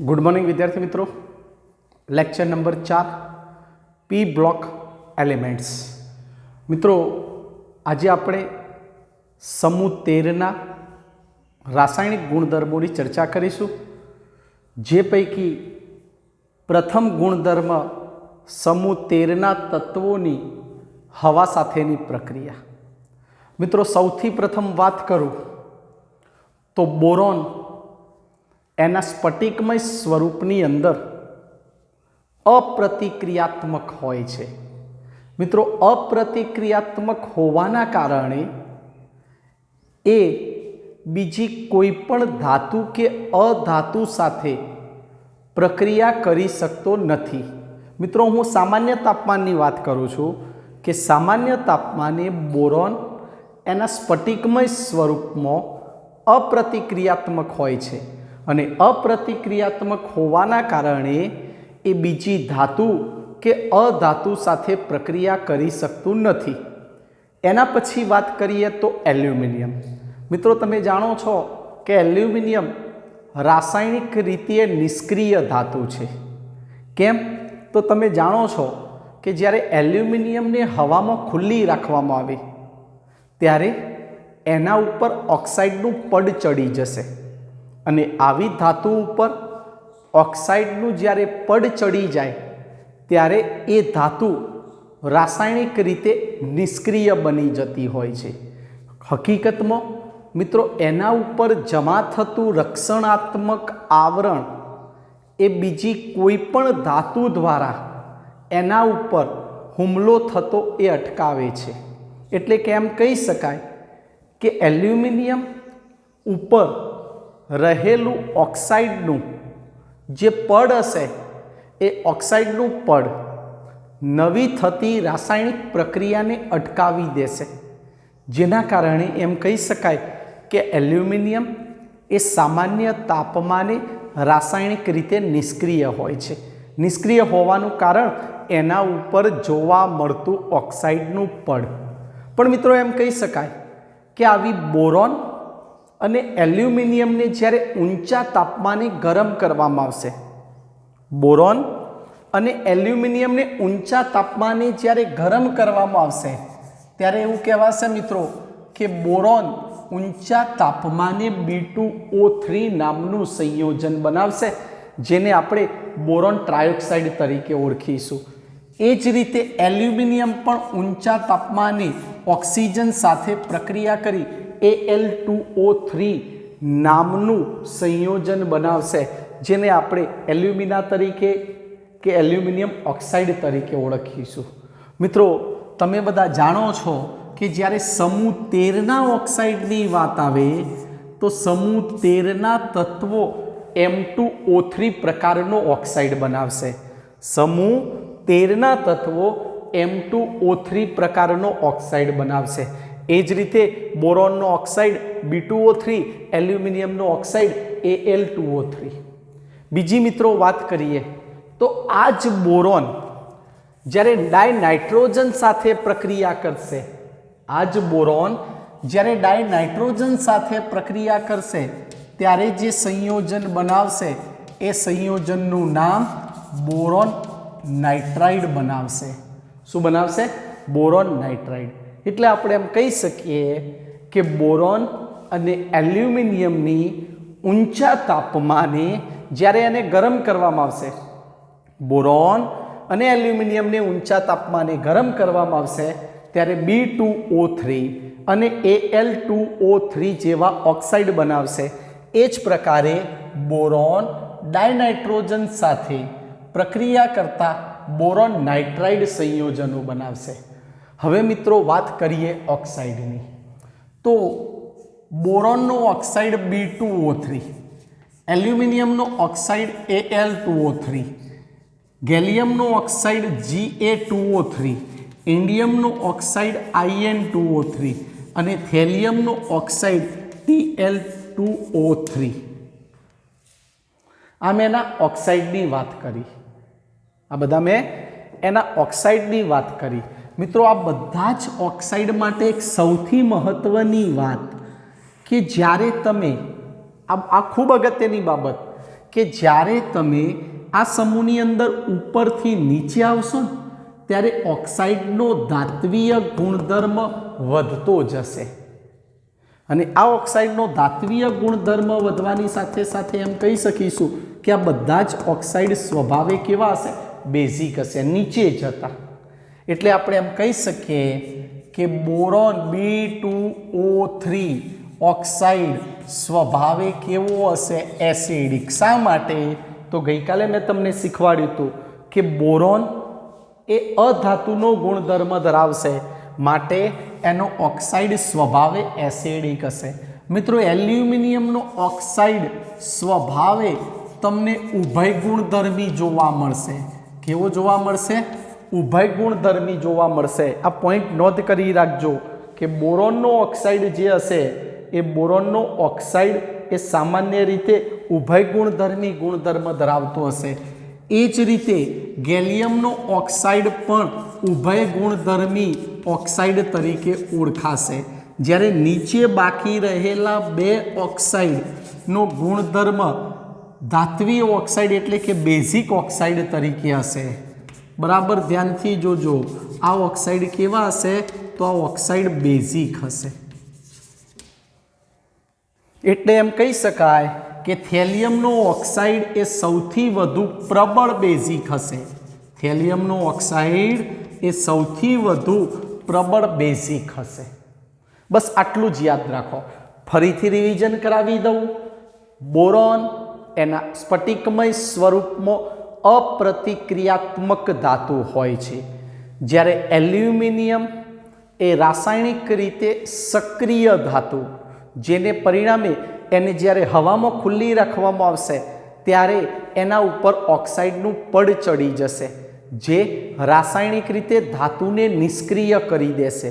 Good morning विद्यार्थी मित्रों। Lecture number 4 P block elements. मित्रों आज આપણે समूह 13 रासायनिक गुणधर्मों की चर्चा करीशुं। जे पैकी प्रथम गुणधर्म समूह 13 तत्वों हवा साथेनी प्रक्रिया। मित्रों सौथी प्रथम बात करूँ तो बोरोन एना स्फटिकमय स्वरूपनी अंदर अप्रतिक्रियात्मक होय छे। मित्रों अप्रतिक्रियात्मक होवाना कारणे ए बीजी कोईपण धातु के अधातु साथे प्रक्रिया करी सकतो नथी। मित्रों हूँ सामान्य तापमाननी बात करूँ छूँ कि सामान्य तापमाने बोरोन एना स्फटिकमय स्वरूप में अप्रतिक्रियात्मक होय छे अने अप्रतिक्रियात्मक होवाना कारणे ए बीजी धातु के अधातु साथे प्रक्रिया करी सकतुं नथी। एना पछी बात करिए तो एल्युमिनियम। मित्रों तमे जाणो छो कि एल्युमिनियम रासायणिक रीते निष्क्रिय धातु छे। केम तो तमे जाणो छो कि ज्यारे एल्युमिनियम ने हवामां खुल्ली राखवामां आवे त्यारे एना उपर ऑक्साइडनुं पड चढ़ी जशे अने आवी धातु उपर ऑक्साइडनुं ज्यारे पड चढ़ी जाए त्यारे ए धातु रासायणिक रीते निष्क्रिय बनी जती होय छे। हकीकतमां मित्रों एना उपर जमा थतुं रक्षणात्मक आवरण ए बीजी कोईपण धातु द्वारा एना उपर हुमलो थतो ए अटकावे छे। एटले के एम कही शकाय कि एल्युमिनियम उपर रहेलू ऑक्साइडनु जे पड हशे ए ऑक्साइडनु पड नवी थती रासायणिक प्रक्रिया ने अटकावी देशे, जेना कारणे एम कही शकाय कि एल्युमिनियम ए सामान्य तापमाने रासायणिक रीते निष्क्रिय होय छे। निष्क्रिय होवानुं कारण एना उपर जोवा मळतुं ऑक्साइडनु पड। पण मित्रों एम कही शकाय कि आवी बोरोन अने एल्युमिनियम ने ज्यारे ऊंचा तापमाने गरम करवामां आवशे, बोरोन अने एल्युमिनियम ने ऊंचा तापमाने ज्यारे गरम करवामां आवशे त्यारे एवुं कहेवाशे मित्रों कि बोरोन ऊंचा तापमाने B2O3 नामनुं संयोजन बनावशे, जेने आपणे बोरोन ट्रायोक्साइड तरीके ओळखीशुं। ए ज रीते एल्युमिनियम पण ऊंचा तापमाने ऑक्सिजन साथे प्रक्रिया करी Al2O3 नामनु संयोजन बनावशे, जेने आपणे एल्युमिना तरीके के एल्युमिनियम ऑक्साइड तरीके ओळखीशुं। मित्रों तमे बधा जाणो छो कि ज्यारे समूह 13 ऑक्साइडनी वात आवे तो समूह 13 तत्वों M2O3 प्रकारनो ऑक्साइड बनावशे। समूह 13 तत्वों M2O3 प्रकारनो ऑक्साइड बनावशे। ए ज रीते बोरोननो ऑक्साइड B2O3, एल्युमिनियमनो ऑक्साइड Al2O3। बीजी मित्रों बात करिए तो आज बोरोन ज्यारे डायनाइट्रोजन साथे प्रक्रिया करशे, आज बोरोन ज्यारे डायनाइट्रोजन साथे प्रक्रिया करशे त्यारे जे संयोजन बनावशे ए संयोजननुं नाम बोरोन नाइट्राइड बनावशे। शुं बनावशे? Boron nitride. એટલે આપણે એમ કહી શકીએ કે બોરોન અને એલ્યુમિનિયમની ઊંચા તાપમાને જ્યારે એને ગરમ કરવામાં આવશે, બોરોન અને એલ્યુમિનિયમને ઊંચા તાપમાને ગરમ કરવામાં આવશે ત્યારે B2O3 અને Al2O3 જેવા ઓક્સાઇડ બનાવશે। એ જ પ્રકારે બોરોન ડાયનાઇટ્રોજન સાથે પ્રક્રિયા કરતા બોરોન નાઇટ્રાઇડ સંયોજનો બનાવશે। હવે મિત્રો વાત કરીએ ઓક્સાઇડની તો બોરોનનો ઓક્સાઇડ B2O3, એલ્યુમિનિયમનો ઓક્સાઇડ Al2O3, ગેલિયમનો ઓક્સાઇડ Ga2O3, ઇન્ડિયમનો ઓક્સાઇડ In2O3 અને થેલિયમનો ઓક્સાઇડ Tl2O3। આ મેં એના ઓક્સાઇડની વાત કરી, આ બધા મેં એના ઓક્સાઇડની વાત કરી। मित्रों आ बधा ज ऑक्साइड माटे एक सौथी महत्वनी बात कि ज्यारे तमे आ खूब अगत्यनी बाबत કે જ્યારે તમે આ સમૂહની અંદર ઉપરથી નીચે આવશો ને ત્યારે ઓક્સાઇડનો ધાત્વીય ગુણધર્મ વધતો જશે અને આ ઓક્સાઇડનો ધાત્વીય ગુણધર્મ વધવાની સાથે સાથે એમ કહી શકીશું કે આ બધા જ ઓક્સાઇડ સ્વભાવે કેવા હશે? બેઝિક હશે, નીચે જતા. એટલે આપણે એમ કહી શકીએ કે બોરોન B2O3 ઓક્સાઇડ સ્વભાવે કેવો હશે? એસિડિક. શા માટે? તો ગઈકાલે મેં તમને શીખવાડ્યું હતું કે બોરોન એ અધાતુનો ગુણધર્મ ધરાવશે, માટે એનો ઓક્સાઇડ સ્વભાવે એસિડિક હશે. મિત્રો, એલ્યુમિનિયમનો ઓક્સાઇડ સ્વભાવે તમને ઉભય ગુણધર્મી જોવા મળશે. કેવો જોવા મળશે? ઉભય ગુણધર્મી જોવા મળશે. આ પોઈન્ટ નોંધ કરી રાખજો કે બોરોનનો ઓક્સાઇડ જે હશે એ બોરોનનો ઓક્સાઇડ એ સામાન્ય રીતે ઉભય ગુણધર્મી ગુણધર્મ ધરાવતો હશે. એ જ રીતે ગેલિયમનો ઓક્સાઇડ પણ ઉભય ગુણધર્મી ઓક્સાઇડ તરીકે ઓળખાશે. જ્યારે નીચે બાકી રહેલા બે ઓક્સાઇડનો ગુણધર્મ ધાત્વીય ઓક્સાઇડ એટલે કે બેઝિક ઓક્સાઇડ તરીકે હશે. બરાબર ધ્યાનથી જોજો, આ ઓક્સાઇડ કેવા હશે? તો આ ઓક્સાઇડ બેઝિક હશે. એટલે એમ કહી શકાય કે થેલિયમનો ઓક્સાઇડ એ સૌથી વધુ પ્રબળ બેઝિક હશે. થેલિયમનો ઓક્સાઇડ એ સૌથી વધુ પ્રબળ બેઝિક હશે. બસ આટલું જ યાદ રાખો. ફરીથી રિવિઝન કરાવી દઉં. બોરોન એના સ્ફટિકમય સ્વરૂપમાં અપ્રતિક્રિયાત્મક ધાતુ હોય છે, જ્યારે એલ્યુમિનિયમ એ રાસાયણિક રીતે સક્રિય ધાતુ, જેને પરિણામે એને જ્યારે હવામાં ખુલ્લી રાખવામાં આવશે ત્યારે એના ઉપર ઓક્સાઇડનું પડ ચડી જશે, જે રાસાયણિક રીતે ધાતુને નિષ્ક્રિય કરી દેશે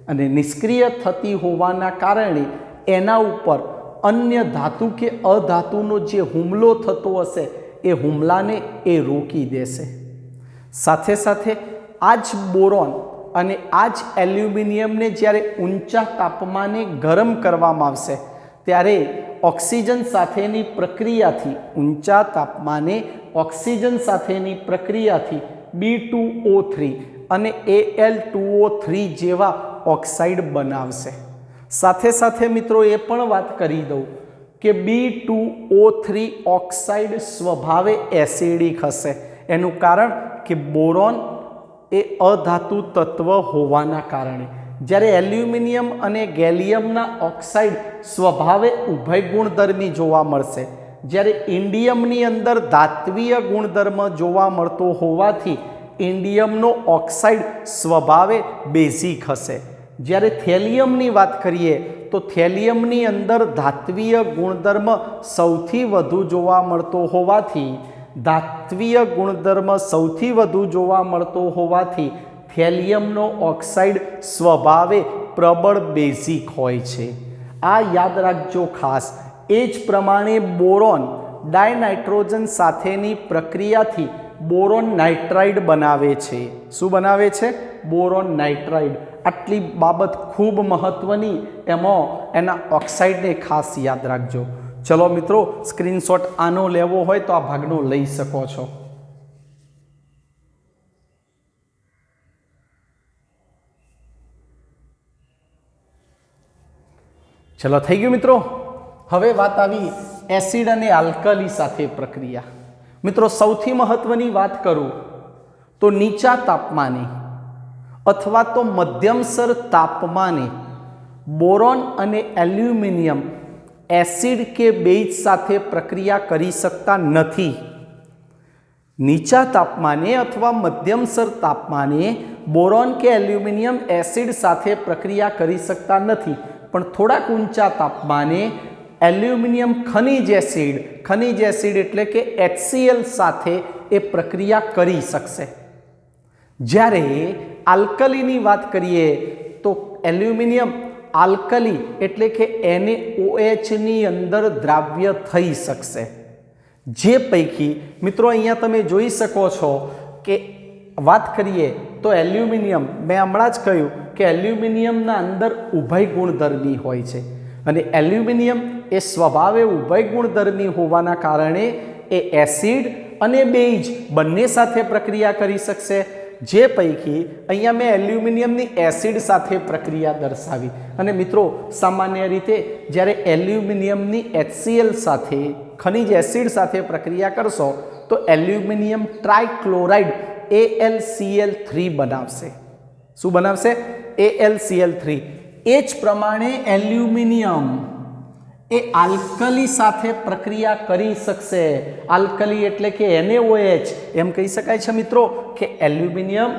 અને નિષ્ક્રિય થતી હોવાના કારણે એના ઉપર અન્ય ધાતુ કે અધાતુનો જે હુમલો થતો હશે એ હુમલાને એ રોકી દેશે. સાથે સાથે આ જ બોરોન અને આ જ એલ્યુમિનિયમને જ્યારે ઊંચા તાપમાને ગરમ કરવામાં આવશે ત્યારે ઓક્સિજન સાથેની પ્રક્રિયાથી ઊંચા તાપમાને ઓક્સિજન સાથેની પ્રક્રિયાથી B2O3 અને Al2O3 જેવા ઓક્સાઇડ બનાવશે. સાથે સાથે મિત્રો એ પણ વાત કરી દઉં કે B2O3 ઓક્સાઇડ સ્વભાવે એસિડિક હશે. એનું કારણ કે બોરોન એ અધાતુ તત્વ હોવાના કારણે, જ્યારે એલ્યુમિનિયમ અને ગેલિયમના ઓક્સાઇડ સ્વભાવે ઉભય ગુણધર્મી જોવા મળશે, જ્યારે ઇન્ડિયમની અંદર ધાત્વીય ગુણધર્મ જોવા મળતો હોવાથી ઇન્ડિયમનો ઓક્સાઇડ સ્વભાવે બેઝિક હશે. જ્યારે થેલિયમની વાત કરીએ તો થેલિયમની અંદર ધાત્વીય ગુણધર્મ સૌથી વધુ જોવા મળતો હોવાથી થેલિયમનો ઓક્સાઇડ સ્વભાવે પ્રબળ બેઝિક હોય છે. આ યાદ રાખજો ખાસ. એ જ પ્રમાણે બોરોન ડાયનાઇટ્રોજન સાથેની પ્રક્રિયાથી બોરોન નાઇટ્રાઇડ બનાવે છે. શું બનાવે છે? Boron nitride. આટલી બાબત ખૂબ મહત્વની, એમાં એના ઓક્સાઇડને ખાસ યાદ રાખજો. ચલો મિત્રો, સ્ક્રીનશોટ આનો લેવો હોય તો આ ભાગનો લઈ શકો છો. ચલો, થઈ ગયું મિત્રો. હવે વાત આવી એસિડ અને આલ્કલી સાથે પ્રક્રિયા. મિત્રો, સૌથી મહત્વની વાત કરું તો નીચા તાપમાને અથવા તો મધ્યમસર તાપમાને બોરોન અને એલ્યુમિનિયમ એસિડ કે બેઝ સાથે પ્રક્રિયા કરી શકતા નથી. નીચા તાપમાને અથવા મધ્યમસર તાપમાને બોરોન કે એલ્યુમિનિયમ એસિડ સાથે પ્રક્રિયા કરી શકતા નથી, પણ થોડાક ઊંચા તાપમાને એલ્યુમિનિયમ ખનિજ એસિડ એટલે કે HCl સાથે એ પ્રક્રિયા કરી શકશે. જ્યારે આલ્કલીની વાત કરીએ તો એલ્યુમિનિયમ આલ્કલી એટલે કે NaOH ની અંદર દ્રાવ્ય થઈ શકશે. જે પૈકી મિત્રો અહીંયા તમે જોઈ શકો છો કે વાત કરીએ તો એલ્યુમિનિયમ, મેં હમણાં જ કહ્યું કે એલ્યુમિનિયમના અંદર ઉભય ગુણધર્મી હોય છે અને એલ્યુમિનિયમ એ સ્વભાવે ઉભય ગુણધર્મી હોવાના કારણે એ એસિડ અને બેઝ બંને સાથે પ્રક્રિયા કરી શકશે, જે પૈકી અહીંયા મેં એલ્યુમિનિયમની એસિડ સાથે પ્રક્રિયા દર્શાવી. અને મિત્રો સામાન્ય રીતે જ્યારે એલ્યુમિનિયમની HCl સાથે ખનિજ એસિડ સાથે પ્રક્રિયા કરશો તો એલ્યુમિનિયમ ટ્રાયક્લોરાઇડ AlCl3 બનાવશે. શું બનાવશે? AlCl3. એ જ પ્રમાણે એલ્યુમિનિયમ એ આલ્કલી સાથે પ્રક્રિયા કરી શકશે. આલ્કલી એટલે કે NaOH. એમ કહી શકાય છે મિત્રો કે એલ્યુમિનિયમ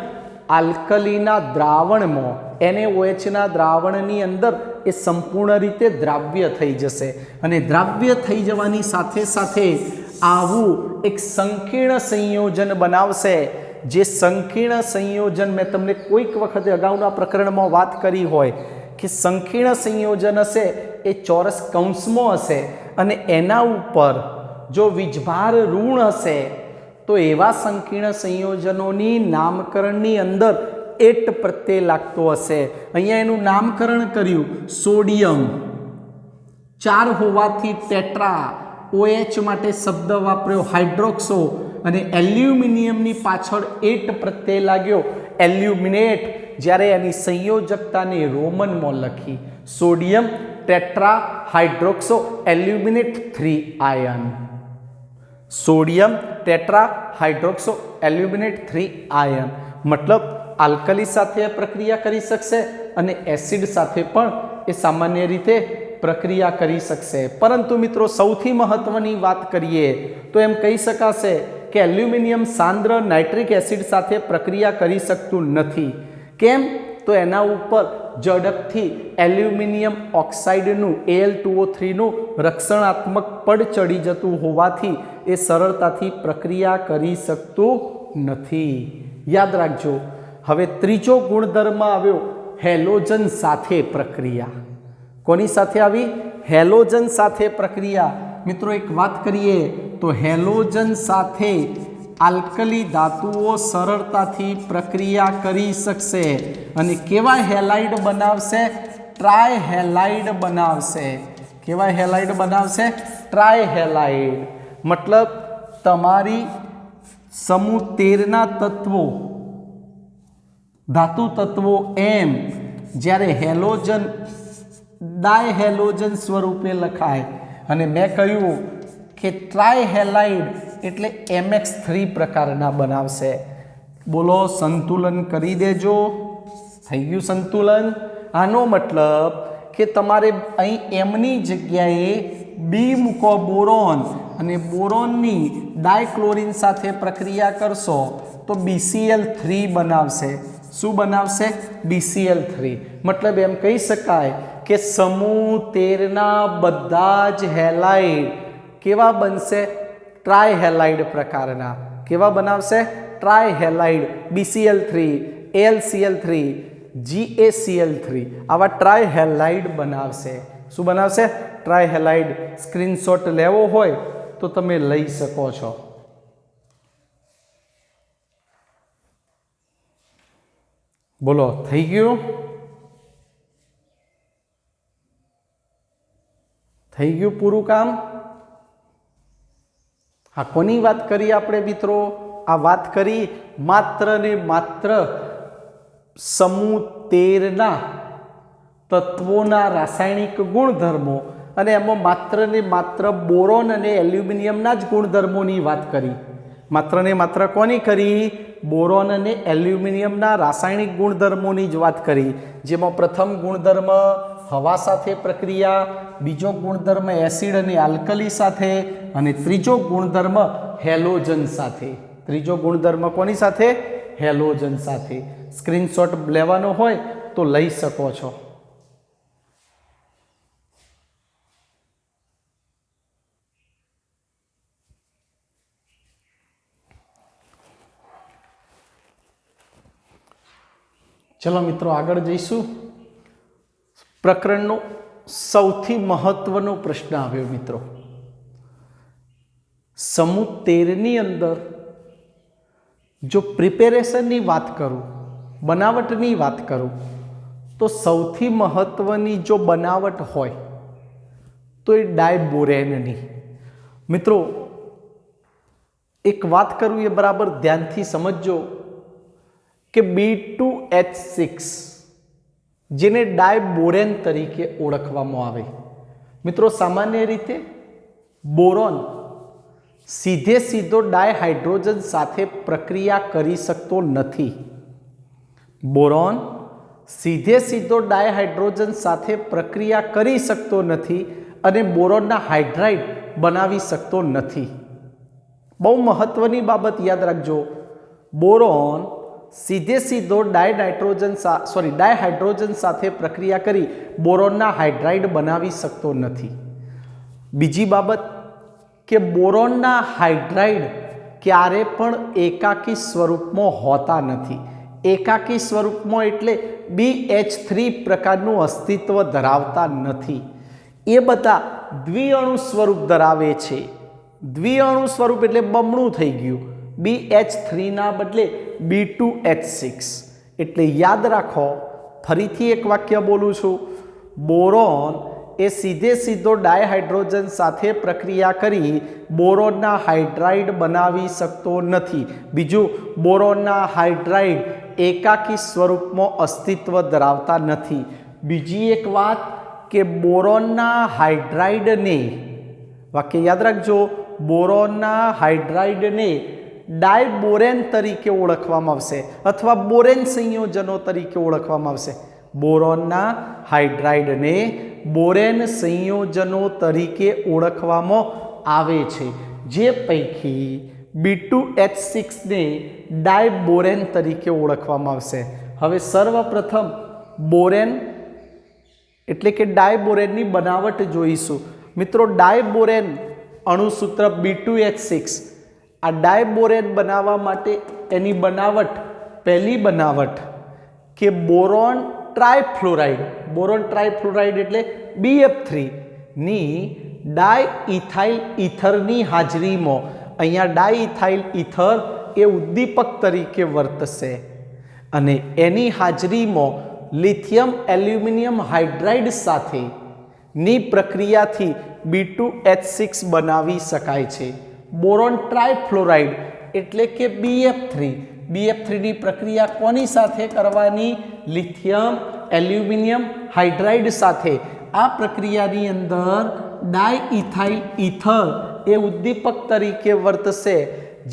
આલ્કલીના દ્રાવણમાં NaOHના દ્રાવણની અંદર એ સંપૂર્ણ રીતે દ્રાવ્ય થઈ જશે. અને દ્રાવ્ય થઈ જવાની સાથે સાથે આવું એક સંકીર્ણ સંયોજન બનાવશે. જે સંકીર્ણ સંયોજન મેં તમને કોઈક વખતે અગાઉના પ્રકરણમાં વાત કરી હોય કે સંકીર્ણ સંયોજન હશે એ ચોરસ કૌંસમાં હશે અને એના ઉપર જો વીજભાર ઋણ હશે તો એવા સંકીર્ણ સંયોજનોની નામકરણની અંદર એટ પ્રત્યય લાગતો હશે. અહીંયા એનું નામકરણ કર્યું સોડિયમ, 4 હોવાથી ટેટ્રા, OH માટે શબ્દ વાપર્યો હાઇડ્રોક્સો, અને એલ્યુમિનિયમની પાછળ એટ પ્રત્યય લાગ્યો એલ્યુમિનેટ. જ્યારે એની સંયોજકતાને રોમનમાં લખી sodium tetra hydroxo aluminate 3 ion. Sodium tetra hydroxo aluminate 3 ion મતલબ આલ્કલી સાથે પ્રક્રિયા કરી શકશે અને એસિડ સાથે પણ એ સામાન્ય રીતે પ્રક્રિયા કરી શકશે. પરંતુ મિત્રો સૌથી મહત્વની વાત કરીએ તો એમ કહી શકાશે કે એલ્યુમિનિયમ સાંદ્ર નાઇટ્રિક એસિડ સાથે પ્રક્રિયા કરી શકતું નથી. કેમ? તો એના ઉપર ઝડપથી એલ્યુમિનિયમ ઓક્સાઇડનું Al2O3નું રક્ષણાત્મક પડ ચડી જતું હોવાથી એ સરળતાથી પ્રક્રિયા કરી શકતું નથી. યાદ રાખજો. હવે ત્રીજો ગુણધર્મ આવ્યો હેલોજન સાથે પ્રક્રિયા. કોની સાથે આવી? હેલોજન સાથે પ્રક્રિયા. મિત્રો એક વાત કરીએ તો હેલોજન સાથે આલ્કલી ધાતુઓ સરળતાથી પ્રક્રિયા કરી શકશે અને કેવા હેલાઇડ બનાવશે? ટ્રાયહેલાઇડ બનાવશે. કેવા હેલાઇડ બનાવશે? ટ્રાયહેલાઇડ. મતલબ તમારી સમૂહ 13ના તત્વો ધાતુ તત્વો M જ્યારે હેલોજન ડાયહેલોજન સ્વરૂપે લખાય અને મેં કહ્યું કે ટ્રાયહેલાઇડ એટલે MX3 પ્રકારના બનાવશે. બોલો સંતુલન કરી દેજો. થઈ ગયું સંતુલન? આનો મતલબ કે તમારે અહીં Mની જગ્યાએ B મૂકો બોરોન અને બોરોનની ડાયક્લોરિન સાથે પ્રક્રિયા કરશો તો BCl3 બનાવશે. શું બનાવશે? BCl3. મતલબ એમ કહી શકાય કે સમૂહ 13ના બધા જ હેલાઇડ કેવા બનશે? ટ્રાયહેલાઇડ પ્રકારના. કેવા બનાવશે? ટ્રાયહેલાઇડ. BCl3, AlCl3, GaCl3 આવા ટ્રાયહેલાઇડ બનાવશે. શું બનાવશે? ટ્રાયહેલાઇડ. સ્ક્રીનશોટ લેવો હોય તો તમે લઈ શકો છો. બોલો થઈ ગયું? થઈ ગયું પૂરું કામ? હા, કોની વાત કરી આપણે મિત્રો? આ વાત કરી માત્ર ને માત્ર સમૂહ 13ના તત્વોના રાસાયણિક ગુણધર્મો અને એમાં માત્ર ને માત્ર બોરોન અને એલ્યુમિનિયમના જ ગુણધર્મોની વાત કરી. માત્ર ને માત્ર કોની કરી? બોરોન અને એલ્યુમિનિયમના રાસાયણિક ગુણધર્મોની જ વાત કરી. જેમાં પ્રથમ ગુણધર્મ હવા સાથે પ્રક્રિયા, બીજો ગુણધર્મ એસિડ અને આલ્કલી સાથે અને ત્રીજો ગુણધર્મ હેલોજન સાથે. ત્રીજો ગુણધર્મ કોની સાથે? હેલોજન સાથે. સ્ક્રીનશોટ લેવાનો હોય તો લઈ શકો છો. ચલો મિત્રો આગળ જઈશું. પ્રકરણનો સૌથી મહત્વનો પ્રશ્ન આવ્યો મિત્રો. સમૂહ 13ની અંદર જો પ્રિપેરેશનની વાત કરું, બનાવટની વાત કરું તો સૌથી મહત્વની જો બનાવટ હોય તો એ ડાયબોરેનની. મિત્રો એક વાત કરું એ બરાબર ધ્યાનથી સમજજો કે B2H6 જેને ડાયબોરેન તરીકે ઓળખવામાં આવે. મિત્રો સામાન્ય રીતે બોરોન સીધો ડાયહાઇડ્રોજન સાથે પ્રક્રિયા કરી શકતો નથી. બોરોન સીધો ડાયહાઇડ્રોજન સાથે પ્રક્રિયા કરી શકતો નથી અને બોરોનના હાઇડ્રાઇડ બનાવી શકતો નથી. બહુ મહત્વની બાબત યાદ રાખજો, બોરોન સીધો ડાયહાઇડ્રોજન સાથે પ્રક્રિયા કરી બોરોનના હાઇડ્રાઇડ બનાવી શકતો નથી. બીજી બાબત કે બોરોનના હાઇડ્રાઇડ ક્યારે પણ એકાકી સ્વરૂપમાં હોતા નથી. એકાકી સ્વરૂપમાં એટલે BH3 પ્રકારનું અસ્તિત્વ ધરાવતા નથી. એ બધા દ્વિઅણુ સ્વરૂપ ધરાવે છે. દ્વિઅણુ સ્વરૂપ એટલે બમણું થઈ ગયું, BH3 ના બદલે B2H6. એટલે યાદ રાખો, ફરીથી એક વાક્ય બોલું છું, બોરોન એ સીધો ડાયહાઇડ્રોજન સાથે પ્રક્રિયા કરી બોરોનના હાઇડ્રાઇડ બનાવી શકતો નથી. બીજું, બોરોનના હાઇડ્રાઇડ એકાકી સ્વરૂપમાં અસ્તિત્વ ધરાવતા નથી. બીજી એક વાત કે બોરોનના હાઇડ્રાઇડને, વાક્ય યાદ રાખજો, બોરોનના હાઇડ્રાઇડને ડાયબોરેન તરીકે ઓળખવામાં આવશે અથવા બોરેન સંયોજનો તરીકે ઓળખવામાં આવશે. બોરોનના હાઇડ્રાઇડને બોરેન સંયોજનો તરીકે ઓળખવામાં આવે છે, જે પૈકી B2H6 ને ડાયબોરેન તરીકે ઓળખવામાં આવશે. હવે સર્વપ્રથમ બોરેન એટલે કે ડાયબોરેનની બનાવટ જોઈશું. મિત્રો, ડાયબોરેન અણુસૂત્ર B2H6, આ ડાયબોરેન બનાવવા માટે એની બનાવટ, પહેલી બનાવટ કે બોરોન ટ્રાયફ્લોરાઇડ એટલે BF3 ની ડાયઇથાઇલ ઇથરની હાજરીમાં, અહીંયા ડાયઇથાઇલ ઇથર એ ઉદ્દીપક તરીકે વર્તશે અને એની હાજરીમાં લિથિયમ એલ્યુમિનિયમ હાઇડ્રાઇડ સાથે ની પ્રક્રિયાથી B2H6 બનાવી શકાય છે. બોરોન ટ્રાયફ્લોરાઇડ એટલે કે BF3 ની પ્રક્રિયા કોની સાથે કરવાની? લિથિયમ એલ્યુમિનિયમ હાઇડ્રાઇડ સાથે. આ પ્રક્રિયાની અંદર ડાયઇથાઇલ ઇથર એ ઉદ્દીપક તરીકે વર્તશે,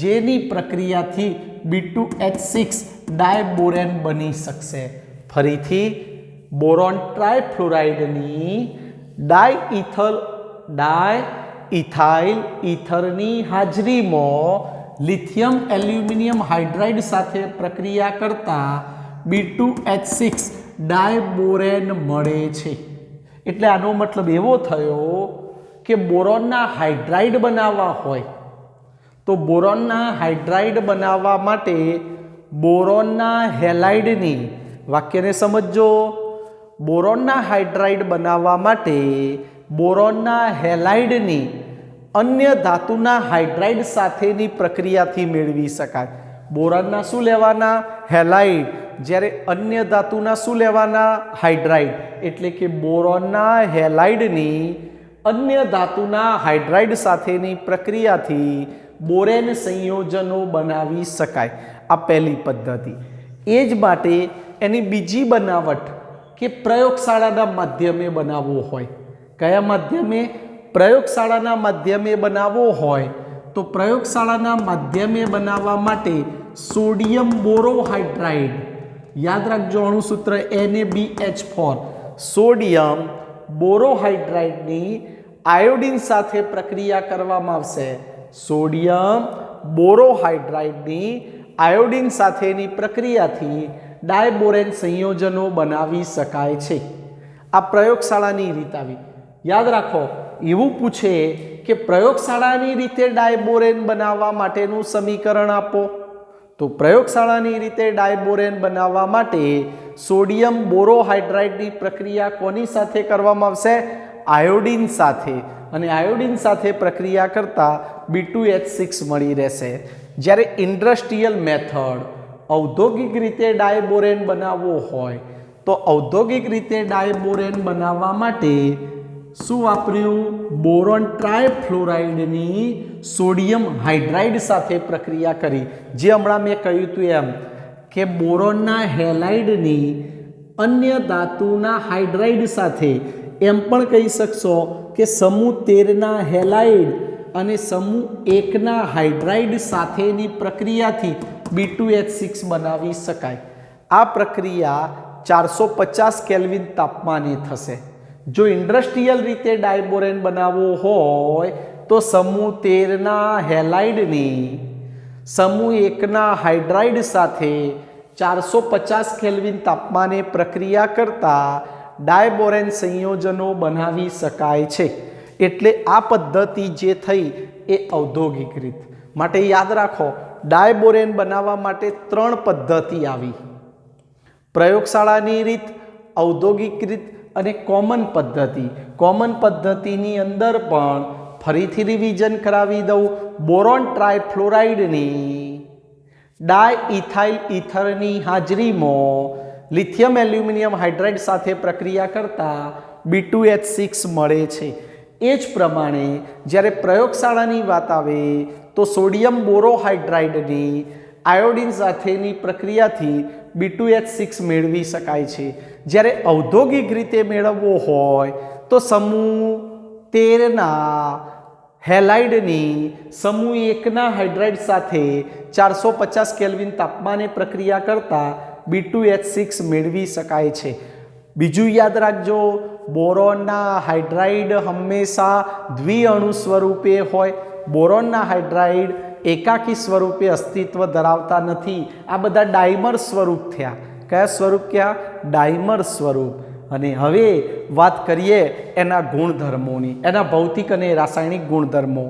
જેની પ્રક્રિયાથી B2H6 ડાયબોરેન બની શકશે. ફરીથી, બોરોન ટ્રાયફ્લોરાઇડની ડાયઇથાઇલ ઇથરની હાજરીમાં લિથિયમ એલ્યુમિનિયમ હાઇડ્રાઇડ સાથે પ્રક્રિયા કરતા B2H6 ડાયબોરેન મળે છે. એટલે આનો મતલબ એવો થયો કે બોરોનના હાઇડ્રાઇડ બનાવવા હોય તો બોરોનના હાઇડ્રાઇડ બનાવવા માટે બોરોનના હેલાઇડની, વાક્યને સમજો, બોરોનના હાઇડ્રાઇડ બનાવવા માટે બોરોનના હેલાઇડની અન્ય ધાતુના હાઇડ્રાઇડ સાથેની પ્રક્રિયાથી મેળવી શકાય. બોરોનના શું લેવાના? હેલાઇડ. જ્યારે અન્ય ધાતુના શું લેવાના? હાઇડ્રાઇડ. એટલે કે બોરોનના હેલાઇડની અન્ય ધાતુના હાઇડ્રાઇડ સાથેની પ્રક્રિયાથી બોરેન સંયોજનો બનાવી શકાય. આ પહેલી પદ્ધતિ. એ જ માટે એની બીજી બનાવટ કે પ્રયોગશાળાના માધ્યમે બનાવવો હોય. કયા માધ્યમે? પ્રયોગશાળાના માધ્યમે બનાવવો હોય તો પ્રયોગશાળાના માધ્યમે બનાવવા માટે સોડિયમ બોરોહાઇડ્રાઇડ, યાદ રાખજો અણુસૂત્ર NaBH4, સોડિયમ બોરોહાઇડ્રાઇડની આયોડિન સાથે પ્રક્રિયા કરવામાં આવશે. સોડિયમ બોરોહાઇડ્રાઇડની આયોડિન સાથેની પ્રક્રિયાથી ડાયબોરેન સંયોજનો બનાવી શકાય છે. આ પ્રયોગશાળાની રીત આવી. યાદ રાખો, એવું પૂછે કે પ્રયોગશાળાની રીતે ડાયબોરેન બનાવવા માટેનું સમીકરણ આપો, તો પ્રયોગશાળાની રીતે ડાયબોરેન બનાવવા માટે સોડિયમ બોરોહાઇડ્રાઇડની પ્રક્રિયા કોની સાથે કરવામાં આવશે? આયોડિન સાથે. અને આયોડિન સાથે પ્રક્રિયા કરતાં B2H6 મળી રહેશે. જ્યારે ઇન્ડસ્ટ્રીયલ મેથડ, ઔદ્યોગિક રીતે ડાયબોરેન બનાવવો હોય તો ઔદ્યોગિક રીતે ડાયબોરેન બનાવવા માટે શું વાપર્યું? બોરોન ટ્રાયફ્લોરાઇડની સોડિયમ હાઇડ્રાઇડ સાથે પ્રક્રિયા કરી. જે હમણાં મેં કહ્યું હતું એમ કે બોરોનના હેલાઇડની અન્ય ધાતુના હાઇડ્રાઇડ સાથે, એમ પણ કહી શકશો કે સમૂહ 13ના હેલાઇડ અને સમૂહ 1ના હાઇડ્રાઇડ સાથેની પ્રક્રિયાથી B2H6 બનાવી શકાય. આ પ્રક્રિયા 450 કેલ્વિન તાપમાને થશે. જો ઇન્ડસ્ટ્રીયલ રીતે ડાયબોરેન બનાવવો હોય તો સમૂહ 13ના હેલાઇડની સમૂહ 1ના હાઇડ્રાઇડ સાથે 450 કેલ્વિન તાપમાને પ્રક્રિયા કરતા ડાયબોરેન સંયોજનો બનાવી શકાય છે. એટલે આ પદ્ધતિ જે થઈ એ ઔદ્યોગિક રીત. માટે યાદ રાખો, ડાયબોરેન બનાવવા માટે 3 પદ્ધતિ આવી: પ્રયોગશાળાની રીત, ઔદ્યોગિક રીત અને કોમન પદ્ધતિ. કોમન પદ્ધતિની અંદર પણ ફરીથી રિવિઝન કરાવી દઉં. બોરોન ટ્રાયફ્લોરાઇડની ડાયઇથાઇલ ઇથરની હાજરીમાં લિથિયમ એલ્યુમિનિયમ હાઇડ્રાઇડ સાથે પ્રક્રિયા કરતા B2H6 મળે છે. એ જ પ્રમાણે જ્યારે પ્રયોગશાળાની વાત આવે તો સોડિયમ બોરોહાઇડ્રાઇડની આયોડિન સાથેની પ્રક્રિયાથી B2H6 મેળવી શકાય છે. જ્યારે ઔદ્યોગિક રીતે મેળવવો હોય તો સમૂહ 13ના હેલાઇડની સમૂહ 1ના હાઇડ્રાઇડ સાથે 450 કેલ્વિન તાપમાને પ્રક્રિયા કરતા B2H6 મેળવી શકાય છે. બીજું યાદ રાખજો, બોરોનના હાઇડ્રાઇડ હંમેશા દ્વિઅણુ સ્વરૂપે હોય. બોરોનના હાઇડ્રાઇડ એકાકી સ્વરૂપે અસ્તિત્વ ધરાવતા નથી. આ બધા ડાયમર સ્વરૂપ થયા. કયા સ્વરૂપ કયા? ડાયમર સ્વરૂપ. અને હવે વાત કરીએ એના ગુણધર્મોની, એના ભૌતિક અને રાસાયણિક ગુણધર્મો.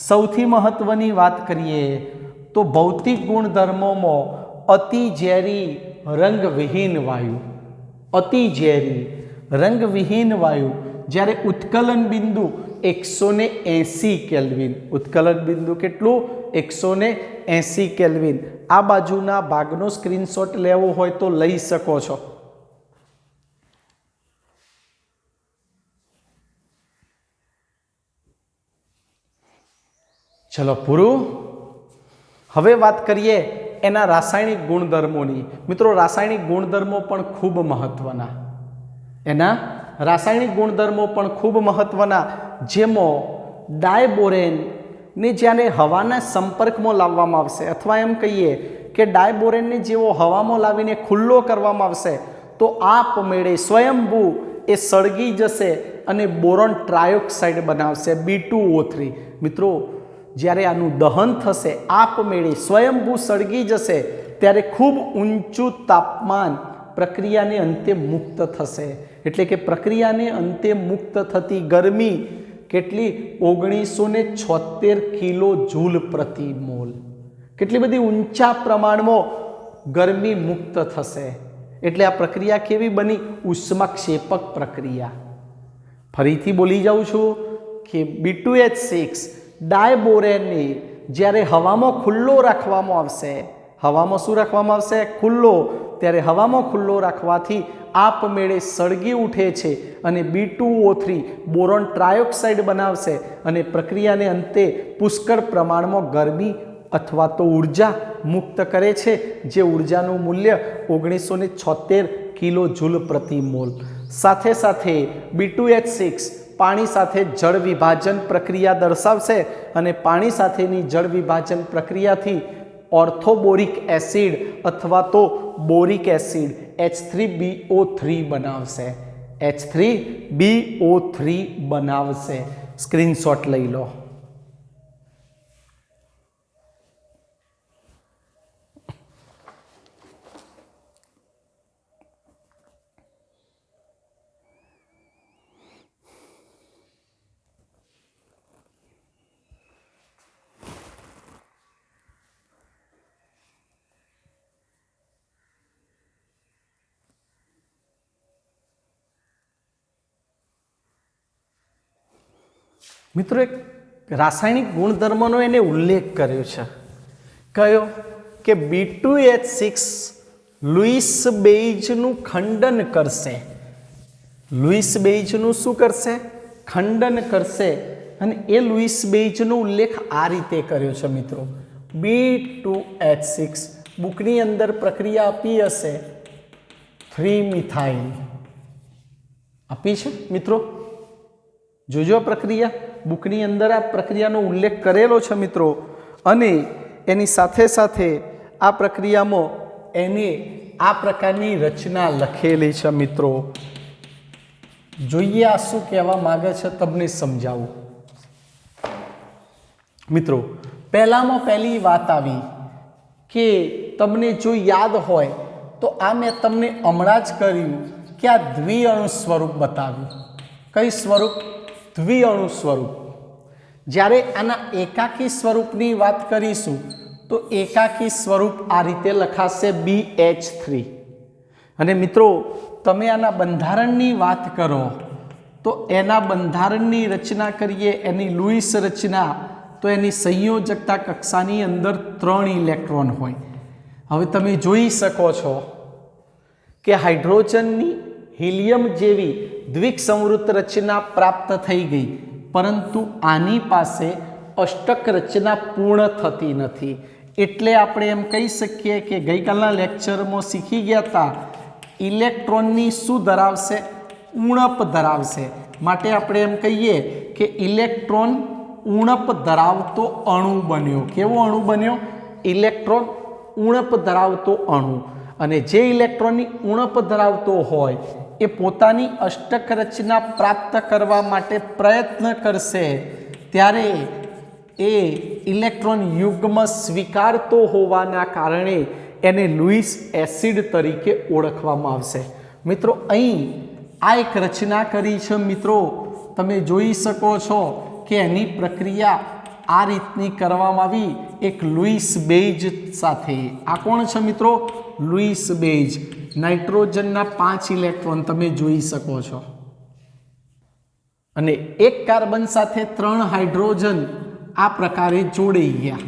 સૌથી મહત્વની વાત કરીએ તો ભૌતિક ગુણધર્મોમાં અતિ ઝેરી રંગવિહીન વાયુ. અતિ ઝેરી રંગવિહીન વાયુ જ્યારે ઉત્કલન બિંદુ 180 કેલ્વિન. ઉત્કલન બિંદુ કેટલું? 180 કેલ્વિન. આ બાજુના ભાગનો સ્ક્રીનશોટ લેવો હોય તો લઈ શકો છો. ચલો પૂરું. હવે વાત કરીએ એના રાસાયણિક ગુણધર્મોની. મિત્રો, રાસાયણિક ગુણધર્મો પણ ખૂબ મહત્વના. એના રાસાયણિક ગુણધર્મો પણ ખૂબ મહત્વના, જેમાં ડાયબોરેનને જ્યારે હવાના સંપર્કમાં લાવવામાં આવશે, અથવા એમ કહીએ કે ડાયબોરેનને જેવો હવામાં લાવીને ખુલ્લો કરવામાં આવશે તો આપમેળે સ્વયંભૂ એ સળગી જશે અને બોરોન ટ્રાયોક્સાઇડ બનાવશે, B2O3. મિત્રો, જ્યારે આનું દહન થશે, આપમેળે સ્વયંભૂ સળગી જશે, ત્યારે ખૂબ ઊંચું તાપમાન પ્રક્રિયાને અંતે મુક્ત થશે. એટલે કે પ્રક્રિયાને અંતે મુક્ત થતી ગરમી કેટલી? 1976 કિલો જૂલ પ્રતિ મોલ. કેટલી બધી ઊંચા પ્રમાણમાં ગરમી મુક્ત થશે. એટલે આ પ્રક્રિયા કેવી બની? ઉષ્માક્ષેપક પ્રક્રિયા. ફરીથી બોલી જાઉં છું કે B2H6 ડાયબોરેનને જ્યારે હવામાં ખુલ્લો રાખવામાં આવશે, હવામાં શું રાખવામાં આવશે? ખુલ્લો. ત્યારે હવામાં ખુલ્લો રાખવાથી આપમેળે સળગી ઉઠે છે અને B2O3 બોરોન ટ્રાયોક્સાઇડ બનાવશે અને પ્રક્રિયાને અંતે પુષ્કળ પ્રમાણમાં ગરમી અથવા તો ઉર્જા મુક્ત કરે છે, જે ઉર્જાનું મૂલ્ય 1976 કિલો જૂલ પ્રતિ મોલ. સાથે સાથે B2H6 પાણી સાથે જળ વિભાજન પ્રક્રિયા દર્શાવશે અને પાણી સાથેની જળ વિભાજન પ્રક્રિયાથી ઓર્થોબોરિક એસિડ અથવા તો બોરિક એસિડ H3BO3 બનાવશે. H3BO3 બનાવશે. સ્ક્રીનશોટ લઈ લો. મિત્રો, એક રાસાયણિક ગુણધર્મનો એને ઉલ્લેખ કર્યો છે. કયો? કે B2H6 લુઈસ બેઇઝનું ખંડન કરશે. લુઈસ બેઇઝનું શું કરશે? ખંડન કરશે અને એ લુઈસ બેઇજનો ઉલ્લેખ આ રીતે કર્યો છે મિત્રો, B2H6 બુકની અંદર પ્રક્રિયા આપી હશે 3 મિથાઇલ આપી છે મિત્રો, જોજો પ્રક્રિયા બુકની અંદર આ પ્રક્રિયાનો ઉલ્લેખ કરેલો છે મિત્રો, અને એની સાથે સાથે આ પ્રક્રિયામાં એને આ પ્રકારની રચના લખેલી છે મિત્રો. જોઈએ આ શું કહેવા માંગે છે તમને સમજાવું મિત્રો. પહેલામાં પહેલી વાત આવી કે તમને જો યાદ હોય તો આ મેં તમને હમણાં જ કર્યું કે આ દ્વિઅણુ સ્વરૂપ બતાવ્યું. કઈ સ્વરૂપ? દ્વિઅણુ સ્વરૂપ. જ્યારે આના એકાકી સ્વરૂપની વાત કરીશું તો એકાકી સ્વરૂપ આ રીતે લખાશે BH3. અને મિત્રો તમે આના બંધારણની વાત કરો તો એના બંધારણની રચના કરીએ, એની લુઈસ રચના, તો એની સંયોજકતા કક્ષાની અંદર 3 ઇલેક્ટ્રોન હોય. હવે તમે જોઈ શકો છો કે હાઇડ્રોજનની હિલિયમ જેવી દ્વિસંવૃત રચના પ્રાપ્ત થઈ ગઈ, પરંતુ આની પાસે અષ્ટક રચના પૂર્ણ થતી નથી. એટલે આપણે એમ કહી શકીએ કે ગઈકાલના લેક્ચરમાં શીખી ગયા હતા, ઇલેક્ટ્રોનની શું ધરાવશે? ઉણપ ધરાવશે. માટે આપણે એમ કહીએ કે ઇલેક્ટ્રોન ઉણપ ધરાવતો અણુ બન્યો. કેવો અણુ બન્યો? ઇલેક્ટ્રોન ઉણપ ધરાવતો અણુ. અને જે ઇલેક્ટ્રોનની ઉણપ ધરાવતો હોય એ પોતાની અષ્ટક રચના પ્રાપ્ત કરવા માટે પ્રયત્ન કરશે, ત્યારે એ ઇલેક્ટ્રોન યુગ્મ સ્વીકારતો હોવાના કારણે એને લુઈસ એસિડ તરીકે ઓળખવામાં આવશે. મિત્રો અહીં આ એક રચના કરી છે મિત્રો, તમે જોઈ શકો છો કે એની પ્રક્રિયા આ રીતની કરવામાં આવી એક લુઈસ બેઇજ સાથે. આ કોણ છે મિત્રો? લુઈસ બેઇજ. નાઇટ્રોજનના 5 ઇલેક્ટ્રોન તમે જોઈ શકો છો, અને એક કાર્બન સાથે 3 હાઇડ્રોજન આ પ્રકારે જોડાઈ ગયા.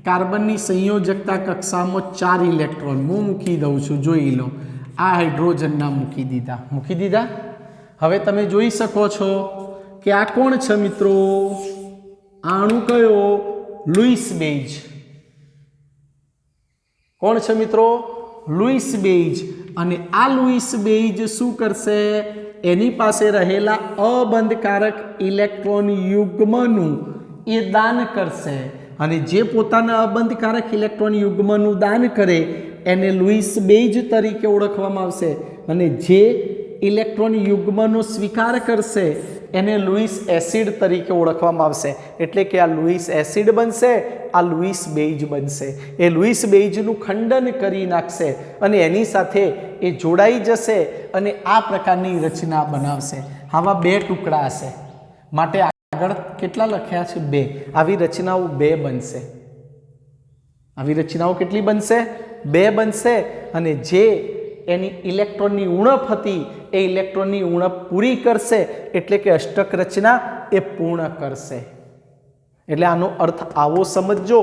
કાર્બનની સંયોજકતા કક્ષામાં 4 ઇલેક્ટ્રોન હું મૂકી દઉં છું, જોઈ લો. આ હાઇડ્રોજનના મૂકી દીધા. હવે તમે જોઈ શકો છો કે આ કોણ છે મિત્રો? આ અણુ કયો? લુઈસ બેઇજ. કોણ છે મિત્રો? લુઈસ બેઇજ. અને આ લુઈસ બેઇજ શું કરશે? એની પાસે રહેલા અબંધકારક ઇલેક્ટ્રોન યુગ્મનું એ દાન કરશે, અને જે પોતાના અબંધકારક ઇલેક્ટ્રોન યુગ્મનું દાન કરે એને લુઈસ બેઇજ તરીકે ઓળખવામાં આવશે, અને જે ઇલેક્ટ્રોન યુગ્મનો સ્વીકાર કરશે એને લુઈસ એસિડ તરીકે ઓળખવામાં આવશે. એટલે કે આ લુઈસ એસિડ બનશે, આ લુઈસ બેઇજ બનશે. એ લુઈસ બેઇજનું ખંડન કરી નાખશે અને એની સાથે એ જોડાઈ જશે અને આ પ્રકારની રચના બનાવશે. આવા 2 ટુકડા હશે, માટે આગળ કેટલા લખ્યા છે? 2. આવી રચનાઓ 2 બનશે. આવી રચનાઓ કેટલી બનશે? 2 બનશે. અને જે એની ઇલેક્ટ્રોનની ઉણપ હતી એ ઇલેક્ટ્રોનની ઉણપ પૂરી કરશે, એટલે કે અષ્ટક રચના એ પૂર્ણ કરશે. એટલે આનો અર્થ આવો સમજો,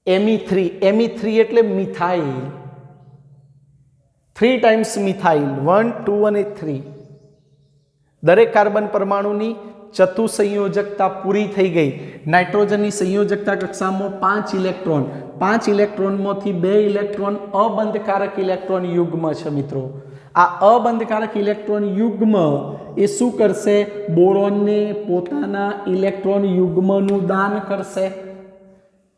Me3 એટલે મિથાઇલ, 3 ટાઈમ્સ મિથાઇલ, 1 2 અને 3. દરેક કાર્બન પરમાણુની ચતુસંયોજકતા પૂરી થઈ ગઈ. નાઇટ્રોજનની સંયોજકતા કક્ષામાં 5 ઇલેક્ટ્રોન, 5 ઇલેક્ટ્રોનમાંથી 2 ઇલેક્ટ્રોન અબંધકારક ઇલેક્ટ્રોન યુગ્મ છે મિત્રો. આ અબંધકારક ઇલેક્ટ્રોન યુગ્મ એ શું કરશે? બોરોનને પોતાના ઇલેક્ટ્રોન યુગ્મનું દાન કરશે,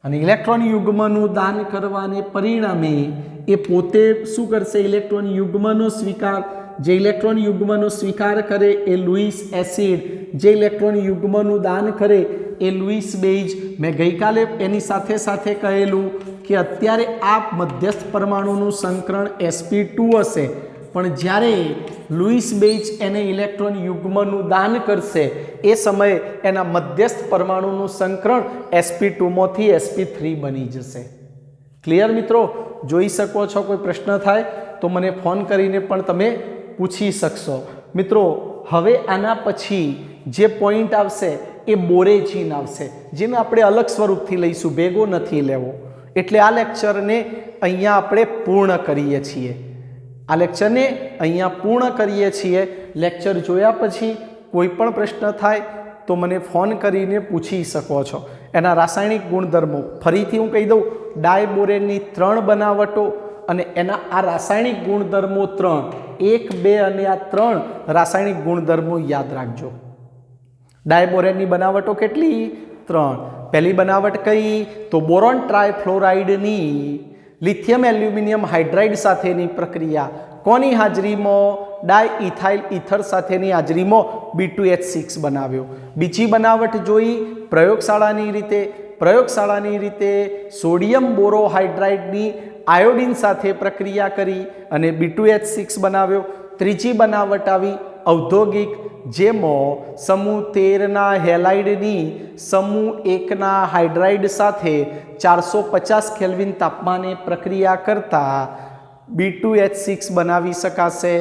અને ઇલેક્ટ્રોન યુગ્મનું દાન કરવાને પરિણામે એ પોતે શું કરશે? ઇલેક્ટ્રોન યુગ્મનો સ્વીકાર, જે ઇલેક્ટ્રોન યુગ્મનો સ્વીકાર કરે એ લુઈસ એસિડ, જે ઇલેક્ટ્રોન યુગ્મનું દાન કરે એ લુઈસ બેઇજ. મેં ગઈકાલે એની સાથે સાથે કહેલું કે અત્યારે આ મધ્યસ્થ પરમાણુનું સંકરણ sp2 હશે, પણ જ્યારે લુઈસ બેઇજ એને ઇલેક્ટ્રોન યુગ્મનું દાન કરશે એ સમયે એના મધ્યસ્થ પરમાણુનું સંકરણ sp2 માંથી sp3 બની જશે. ક્લિયર મિત્રો? જોઈ શકો છો. કોઈ પ્રશ્ન થાય તો મને ફોન કરીને પણ તમે પૂછી શકશો મિત્રો. હવે આના પછી જે પોઈન્ટ આવશે એ બોરેજીન આવશે, જેને આપણે અલગ સ્વરૂપથી લઈશું, ભેગો નથી લેવો. એટલે આ લેક્ચરને અહીંયા આપણે પૂર્ણ કરીએ છીએ. આ લેક્ચરને અહીંયા પૂર્ણ કરીએ છીએ. લેક્ચર જોયા પછી કોઈ પણ પ્રશ્ન થાય તો મને ફોન કરીને પૂછી શકો છો. એના રાસાયણિક ગુણધર્મો ફરીથી હું કહી દઉં, ડાયબોરેનની 3 બનાવટો અને એના આ રાસાયણિક ગુણધર્મો 3, 1, 2 અને આ 3 રાસાયણિક ગુણધર્મો યાદ રાખજો. ડાયબોરેનની બનાવટો કેટલી? 3. પહેલી બનાવટ કઈ? તો બોરોન ટ્રાયફ્લોરાઇડની લિથિયમ એલ્યુમિનિયમ હાઇડ્રાઇડ સાથેની પ્રક્રિયા. કોની હાજરીમાં? ડાયઇથાઇલ ઇથર સાથેની હાજરીમાં B2H6 બનાવ્યો. બીજી બનાવટ જોઈ પ્રયોગશાળાની રીતે સોડિયમ બોરોહાઇડ્રાઇડની આયોડિન સાથે પ્રક્રિયા કરી અને B2H6 બનાવ્યો. ત્રીજી બનાવટ આવી ઔદ્યોગિક, જેમાં સમૂહ 13ના હેલાઇડની સમૂહ 1ના હાઇડ્રાઇડ સાથે 450 કેલ્વિન તાપમાને પ્રક્રિયા કરતા B2H6 બનાવી શકાશે.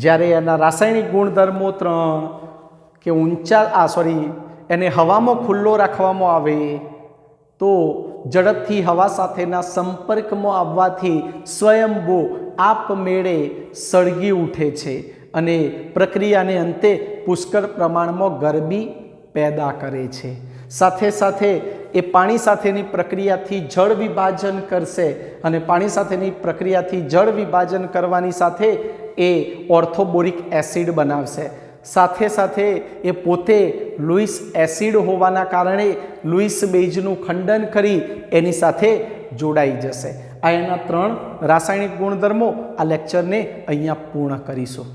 જ્યારે એના રાસાયણિક ગુણધર્મો 3 કે એને હવામાં ખુલ્લો રાખવામાં આવે તો ઝડપથી હવા સાથેના સંપર્કમાં આવવાથી સ્વયંભૂ આપમેળે સળગી ઉઠે છે અને પ્રક્રિયાને અંતે પુષ્કળ પ્રમાણમાં ગરમી પેદા કરે છે. સાથે સાથે એ પાણી સાથેની પ્રક્રિયાથી જળ વિભાજન કરશે અને પાણી સાથેની પ્રક્રિયાથી જળ વિભાજન કરવાની સાથે એ ઓર્થોબોરિક એસિડ બનાવશે. સાથે સાથે એ પોતે લુઈસ એસિડ હોવાના કારણે લુઈસ બેઝનું ખંડન કરી એની સાથે જોડાઈ જશે. આ એના 3 રાસાયણિક ગુણધર્મો. આ લેક્ચરને અહીંયા પૂર્ણ કરીશું.